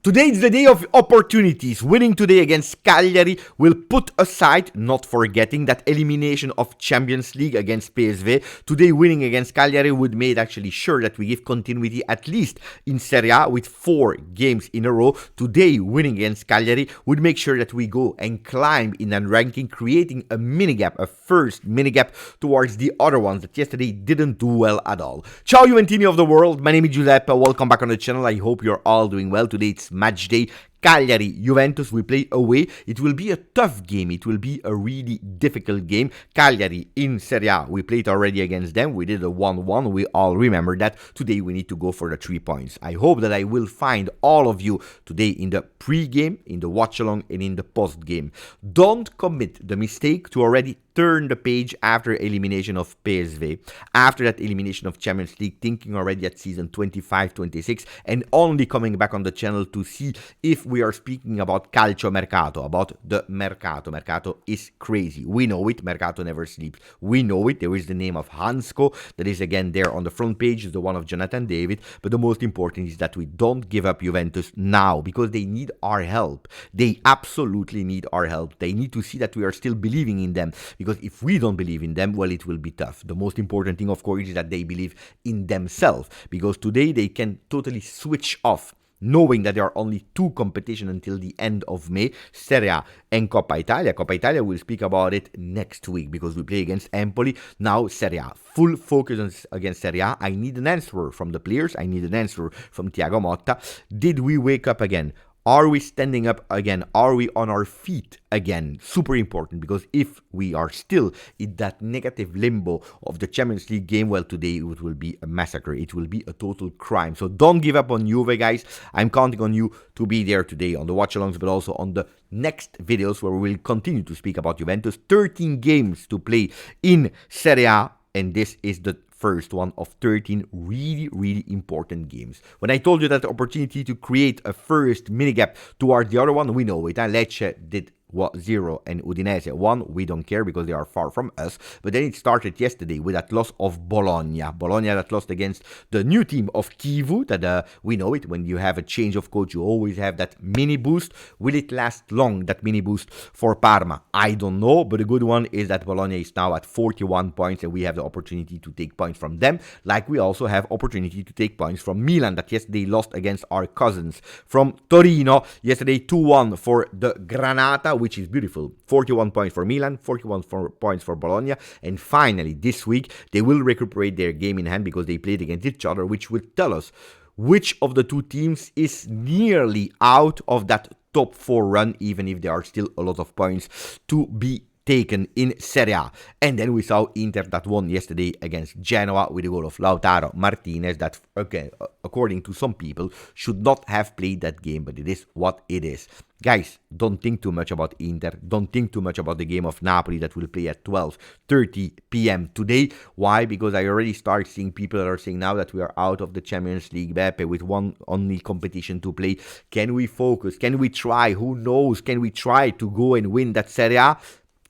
Today is the day of opportunities. Winning today against Cagliari will put aside, not forgetting, that elimination of Champions League against PSV. Today winning against Cagliari would make actually sure that we give continuity at least in Serie A with 4 games in a row. Today winning against Cagliari would make sure that we go and climb in that ranking, creating a mini gap, a first mini gap towards the other ones that yesterday didn't do well at all. Ciao Juventini of the world, my name is Giuseppe, welcome back on the channel. I hope you're all doing well. Today it's match day. Cagliari, Juventus, we play away. It will be a tough game. It will be a really difficult game. Cagliari in Serie A, we played already against them. We did a 1-1. We all remember that. Today we need to go for the 3 points. I hope that I will find all of you today in the pre-game, in the watch-along, and in the post-game. Don't commit the mistake to already turn the page after elimination of PSV, after that elimination of Champions League, thinking already at season 25-26, and only coming back on the channel to see if we are speaking about calcio mercato, about the mercato. Mercato is crazy. We know it. Mercato never sleeps. We know it. There is the name of Hansko that is again there on the front page, is the one of Jonathan David. But the most important is that we don't give up Juventus now, because they need our help. They absolutely need our help. They need to see that we are still believing in them, because if we don't believe in them, well, it will be tough. The most important thing, of course, is that they believe in themselves, because today they can totally switch off, knowing that there are only 2 competitions until the end of May, Serie A and Coppa Italia. Coppa Italia, we'll speak about it next week because we play against Empoli. Now Serie A, full focus against Serie A. I need an answer from the players. I need an answer from Thiago Motta. Did we wake up again? Are we standing up again? Are we on our feet again? Super important, because if we are still in that negative limbo of the Champions League game, well, today it will be a massacre. It will be a total crime. So don't give up on Juve, guys. I'm counting on you to be there today on the watch-alongs, but also on the next videos where we will continue to speak about Juventus. 13 games to play in Serie A, and this is the first one of 13 really important games. When I told you that the opportunity to create a first mini gap towards the other one, we know it. Lecce did 0 and Udinese 1. We don't care because they are far from us. But then it started yesterday with that loss of Bologna. Bologna that lost against the new team of Kivu. That we know it. When you have a change of coach, you always have that mini boost. Will it last long, that mini boost for Parma? I don't know. But the good one is that Bologna is now at 41 points, and we have the opportunity to take points from them. Like we also have opportunity to take points from Milan, that yesterday lost against our cousins from Torino. Yesterday 2-1 for the Granata, which is beautiful. 41 points for Milan, 41 points for Bologna, and finally this week they will recuperate their game in hand because they played against each other, which will tell us which of the 2 teams is nearly out of that top 4 run, even if there are still a lot of points to be taken in Serie A. And then we saw Inter that won yesterday against Genoa with a goal of Lautaro Martinez that, okay, according to some people, should not have played that game, but it is what it is. Guys, don't think too much about Inter. Don't think too much about the game of Napoli that will play at 12:30 p.m. today. Why? Because I already start seeing people that are saying now that we are out of the Champions League, Beppe, with one only competition to play. Can we focus? Can we try? Who knows? Can we try to go and win that Serie A?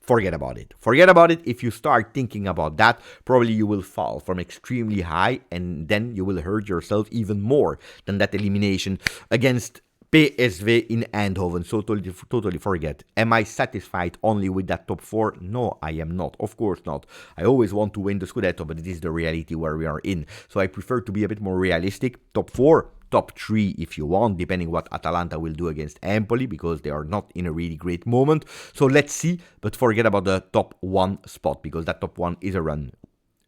Forget about it. Forget about it. If you start thinking about that, probably you will fall from extremely high, and then you will hurt yourself even more than that elimination against PSV in Eindhoven. So totally forget. Am I satisfied only with that top 4? No, I am not. Of course not. I always want to win the Scudetto, but it is the reality where we are in. So I prefer to be a bit more realistic. Top 4. Top 3 if you want, depending what Atalanta will do against Empoli, because they are not in a really great moment. So let's see, but forget about the top 1 spot, because that top 1 is a run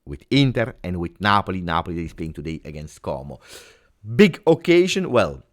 with Inter and with Napoli. Napoli is playing today against Como. Big occasion. Well,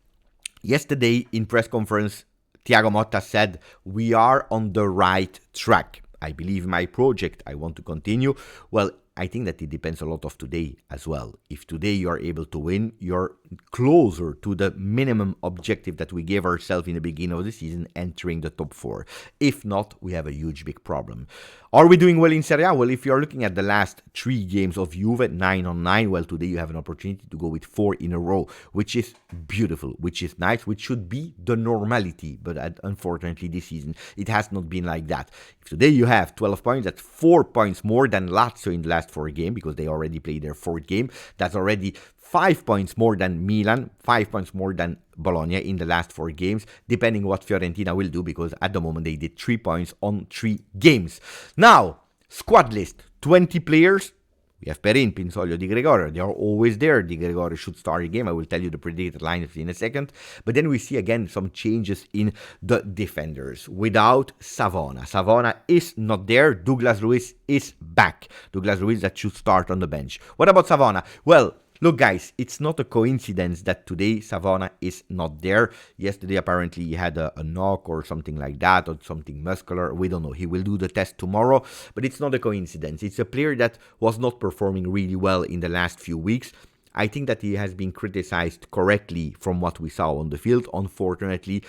yesterday in press conference, Thiago Motta said, we are on the right track. I believe in my project. I want to continue. Well, I think that it depends a lot of today as well. If today you are able to win, you're closer to the minimum objective that we gave ourselves in the beginning of the season, entering the top 4. If not, we have a huge big problem. Are we doing well in Serie A? Well, if you're looking at the last 3 games of Juve, 9 on 9, well, today you have an opportunity to go with 4 in a row, which is beautiful, which is nice, which should be the normality. But unfortunately, this season, it has not been like that. If today you have 12 points, that's 4 points more than Lazio in the last last 4 games because they already played their 4th game. That's already 5 points more than Milan, 5 points more than Bologna in the last 4 games, depending what Fiorentina will do, because at the moment they did 3 points on 3 games. Now, squad list, 20 players. We have Perin, Pinsoglio, Di Gregorio. They are always there. Di Gregorio should start a game. I will tell you the predicted lineups in a second. But then we see again some changes in the defenders. Without Savona. Savona is not there. Douglas Luiz is back. Douglas Luiz that should start on the bench. What about Savona? Well, look, guys, it's not a coincidence that today Savona is not there. Yesterday, apparently, he had a knock or something like that, or something muscular. We don't know. He will do the test tomorrow, but it's not a coincidence. It's a player that was not performing really well in the last few weeks. I think that he has been criticized correctly from what we saw on the field. Unfortunately,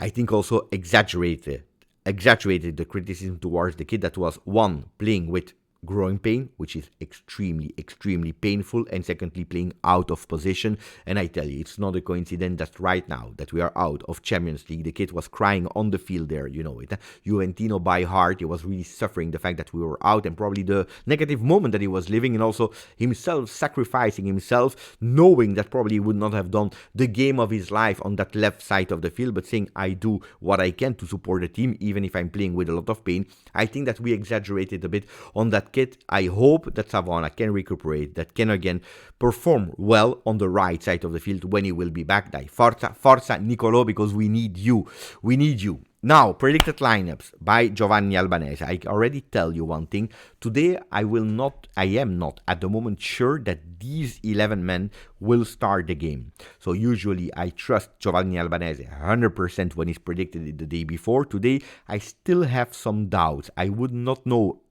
I think also exaggerated the criticism towards the kid that was, one, playing with growing pain, which is extremely painful, and secondly playing out of position. And I tell you, it's not a coincidence that right now that we are out of Champions League, the kid was crying on the field there, you know it. Juventino by heart, he was really suffering the fact that we were out, and probably the negative moment that he was living, and also himself sacrificing himself, knowing that probably he would not have done the game of his life on that left side of the field, but saying, I do what I can to support the team, even if I'm playing with a lot of pain. I think that we exaggerated a bit on that kid. I hope that Savona can recuperate, that can again perform well on the right side of the field when he will be back. Forza Nicolo, because we need you. We need you. Now, predicted lineups by Giovanni Albanese. I already tell you one thing. Today, I am not at the moment sure that these 11 men will start the game. So usually I trust Giovanni Albanese 100% when he's predicted it the day before. Today, I still have some doubts. I would not know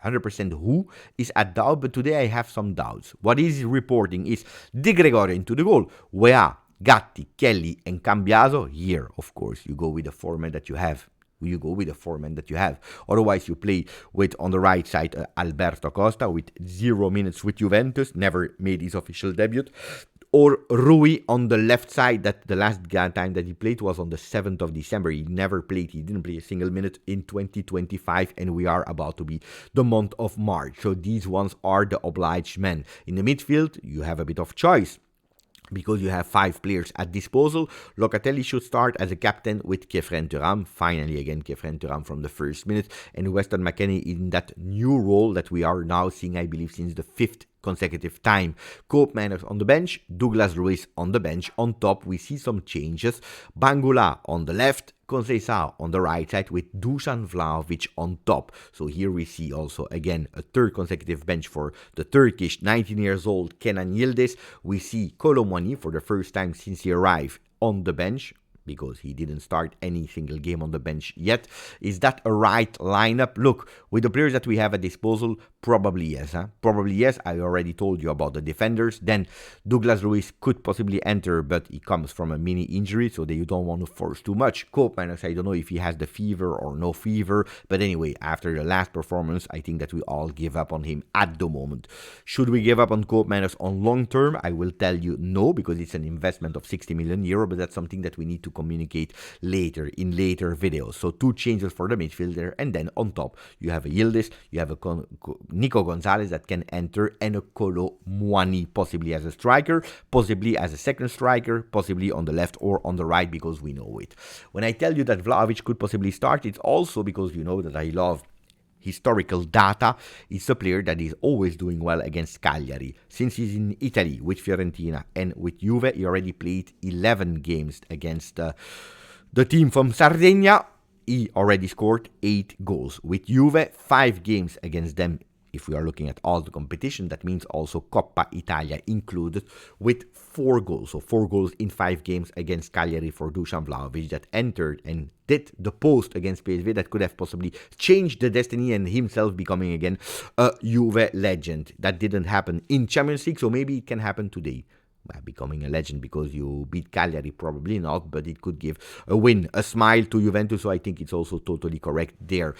100% who is at doubt, but today I have some doubts. What he's reporting is Di Gregorio into the goal, Weah, Gatti, Kelly, and Cambiaso. Here, of course, you go with the format that you have. Otherwise, you play with, on the right side, Alberto Costa with 0 minutes with Juventus, never made his official debut. Or Rui on the left side, that the last time that he played was on the 7th of December. He didn't play a single minute in 2025, and we are about to be the month of March. So these ones are the obliged men. In the midfield, you have a bit of choice, because you have 5 players at disposal. Locatelli should start as a captain with Kefren Thuram. Finally, again, Kefren Thuram from the first minute. And Weston McKennie in that new role that we are now seeing, I believe, since the 5th consecutive time. Koopmeiners on the bench, Douglas Luiz on the bench. On top, we see some changes. Bangula on the left, Conceição on the right side with Dusan Vlahovic on top. So here we see also again a 3rd consecutive bench for the Turkish 19 years old Kenan Yildiz. We see Kolo Muani for the first time since he arrived on the bench, because he didn't start any single game on the bench yet. Is that a right lineup? Look, with the players that we have at disposal, probably yes. Probably yes. I already told you about the defenders. Then Douglas Luiz could possibly enter, but he comes from a mini injury, so that you don't want to force too much. Koopmeiners, I don't know if he has the fever or no fever, but anyway, after the last performance, I think that we all give up on him at the moment. Should we give up on Koopmeiners on long term? I will tell you no, because it's an investment of 60 million euro, but that's something that we need to communicate later in later videos. So 2 changes for the midfielder, and then on top you have a Yildiz, you have a Nico Gonzalez that can enter, and a Kolo Muani possibly as a striker, possibly as a second striker, possibly on the left or on the right, because we know it. When I tell you that Vlahovic could possibly start, it's also because you know that I love historical data. He's a player that is always doing well against Cagliari. Since he's in Italy with Fiorentina and with Juve, he already played 11 games against the team from Sardinia. He already scored 8 goals. With Juve, 5 games against them. If we are looking at all the competition, that means also Coppa Italia included, with 4 goals. So 4 goals in 5 games against Cagliari for Dusan Vlahovic, that entered and did the post against PSV that could have possibly changed the destiny and himself becoming again a Juve legend. That didn't happen in Champions League, so maybe it can happen today. Becoming a legend because you beat Cagliari, probably not, but it could give a win, a smile to Juventus, so I think it's also totally correct there.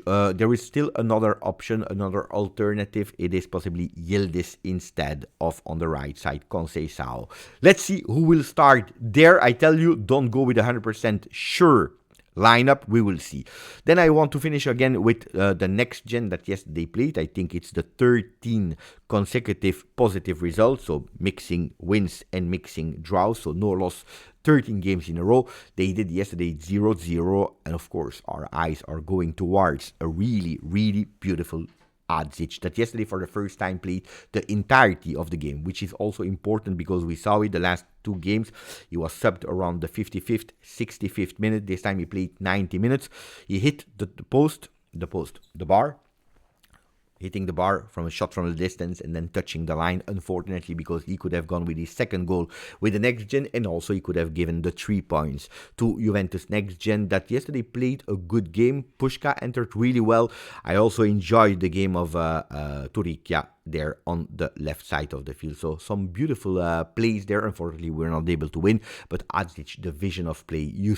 There is still another option, another alternative. It is possibly Yildiz instead of, on the right side, Conceição. Let's see who will start there. I tell you, don't go with 100% sure lineup, we will see. Then I want to finish again with the Next Gen that yesterday played. I think it's the 13 consecutive positive results, so mixing wins and mixing draws, so no loss, 13 games in a row. They did yesterday 0-0, and of course our eyes are going towards a really, really beautiful Adzic that yesterday for the first time played the entirety of the game, which is also important because we saw it the last two games. He was subbed around the 55th, 65th minute. This time he played 90 minutes. He hit the bar, hitting the bar from a shot from a distance and then touching the line, unfortunately, because he could have gone with his second goal with the Next Gen, and also he could have given the 3 points to Juventus Next Gen that yesterday played a good game. Pushka entered really well. I also enjoyed the game of Turicchia there on the left side of the field. So some beautiful plays there. Unfortunately, we're not able to win, but Adzic, the vision of play, you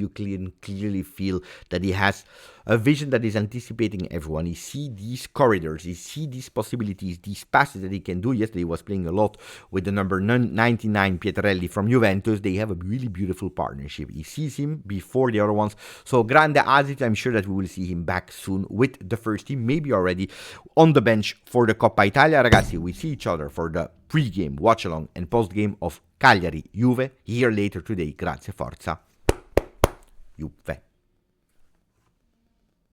can clearly feel that he has a vision that is anticipating everyone. He see these corridors, he see these possibilities, these passes that he can do. Yesterday he was playing a lot with the number 99 Pietrelli from Juventus. They have a really beautiful partnership. He sees him before the other ones. So grande Adzic, I'm sure that we will see him back soon with the first team, maybe already on the bench for the Coppa Italia. Ragazzi, we see each other for the pre-game, watch-along and post-game of Cagliari Juve here later today. Grazie, forza, Juve.